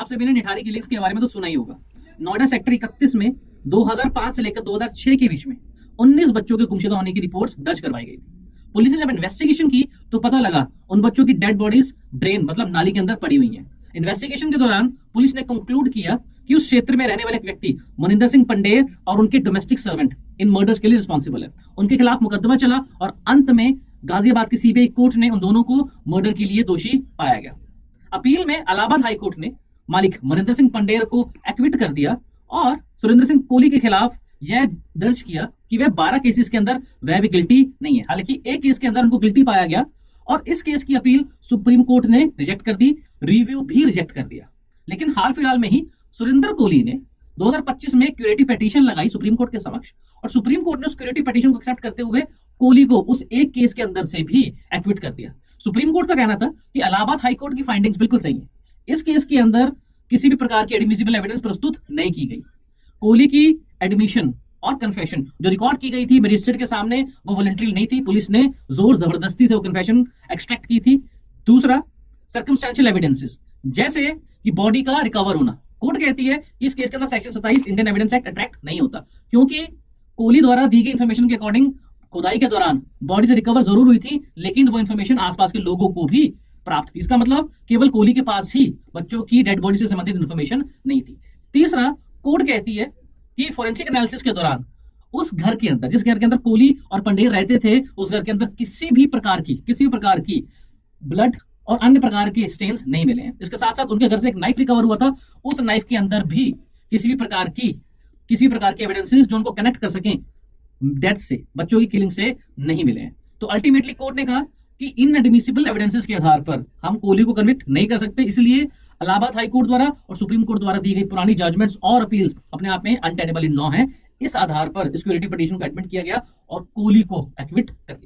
आप सभी ने निठारी किलिंग्स के बारे में तो सुना ही होगा। नोएडा सेक्टर 31 में 2005 से लेकर 2006 के बीच में 19 बच्चों के गुमशुदा होने की रिपोर्ट्स दर्ज करवाई गई थी। पुलिस ने जब इन्वेस्टिगेशन की तो पता लगा उन बच्चों की डेड बॉडीज ड्रेन मतलब नाली के अंदर पड़ी हुई हैं। इन्वेस्टिगेशन के दौरान पुलिस ने कंक्लूड किया कि उस क्षेत्र में रहने वाले एक व्यक्ति मनिंदर सिंह पंडेर और उनके डोमेस्टिक सर्वेंट इन मर्डर्स के लिए रिस्पॉन्सिबल है। उनके खिलाफ मुकदमा चला और अंत में गाजियाबाद की सीबीआई कोर्ट ने उन दोनों को मर्डर के लिए दोषी पाया गया। अपील में इलाहाबाद हाई कोर्ट ने मालिक मनिंदर सिंह पंडेर को एक्विट कर दिया और सुरेंद्र सिंह कोहली के खिलाफ यह दर्ज किया कि वह 12 केसेस के अंदर वह भी गिल्टी नहीं है। हालांकि एक केस के अंदर उनको गिल्टी पाया गया और इस केस की अपील सुप्रीम कोर्ट ने रिजेक्ट कर दी, रिव्यू भी रिजेक्ट कर दिया। लेकिन हाल फिलहाल में ही सुरेंद्र कोहली ने 2025 में क्यूरेटिव पिटीशन लगाई सुप्रीम कोर्ट के समक्ष और सुप्रीम कोर्ट ने उस क्यूरेटिव पिटीशन को एक्सेप्ट करते हुए कोहली को उस एक केस के अंदर से भी एक्विट कर दिया। सुप्रीम कोर्ट का कहना था कि इलाहाबाद हाई कोर्ट की फाइंडिंग्स बिल्कुल सही है, इस केस के अंदर किसी भी प्रकार की एडमिसिबल एविडेंस प्रस्तुत नहीं की गई। कोहली की एडमिशन और कन्फेशन जो रिकॉर्ड की गई थी मजिस्ट्रेट के सामने वो वॉलंटरी नहीं थी, पुलिस ने जोर जबरदस्ती से वो कन्फेशन एक्सट्रैक्ट की थी। दूसरा, सर्कमस्टेंशियल एविडेंसेस जैसे कि बॉडी का रिकवर होना, कोर्ट कहती है कि इस केस के अंदर section 27 Indian evidence act attract नहीं होता क्योंकि कोहली द्वारा दी गई इंफॉर्मेशन के अकॉर्डिंग खुदाई के दौरान बॉडी से रिकवर जरूर हुई थी लेकिन वो इंफॉर्मेशन आसपास के लोगों को भी प्राप्त थी। इसका मतलब केवल कोहली के पास ही बच्चों की डेड बॉडी से संबंधित इंफॉर्मेशन नहीं थी। तीसरा, कोर्ट कहती है कि फोरेंसिक एनालिसिस के दौरान उस घर के अंदर जिस घर के अंदर कोहली और पंडेर रहते थे उस घर के अंदर किसी भी प्रकार की ब्लड और अन्य प्रकार के स्टेन्स नहीं मिले हैं। इसके साथ साथ उनके घर से एक नाइफ रिकवर हुआ था, उस नाइफ के अंदर भी किसी भी प्रकार के एविडेंसेस जो उनको कनेक्ट कर सकें डेथ से, बच्चों की किलिंग से नहीं मिले हैं। तो अल्टीमेटली कोर्ट ने कहा कि इन एडमिसिबल एविडेंसेस के आधार पर हम कोहली को कन्विक्ट नहीं कर सकते, इसलिए इलाहाबाद हाई कोर्ट द्वारा और सुप्रीम कोर्ट द्वारा दी गई पुरानी जजमेंट्स और अपील्स अपने आप में अनटेनेबल इन लॉ हैं। इस आधार पर सिक्योरिटी पिटीशन को एडमिट किया गया और कोहली को एक्विट कर दिया।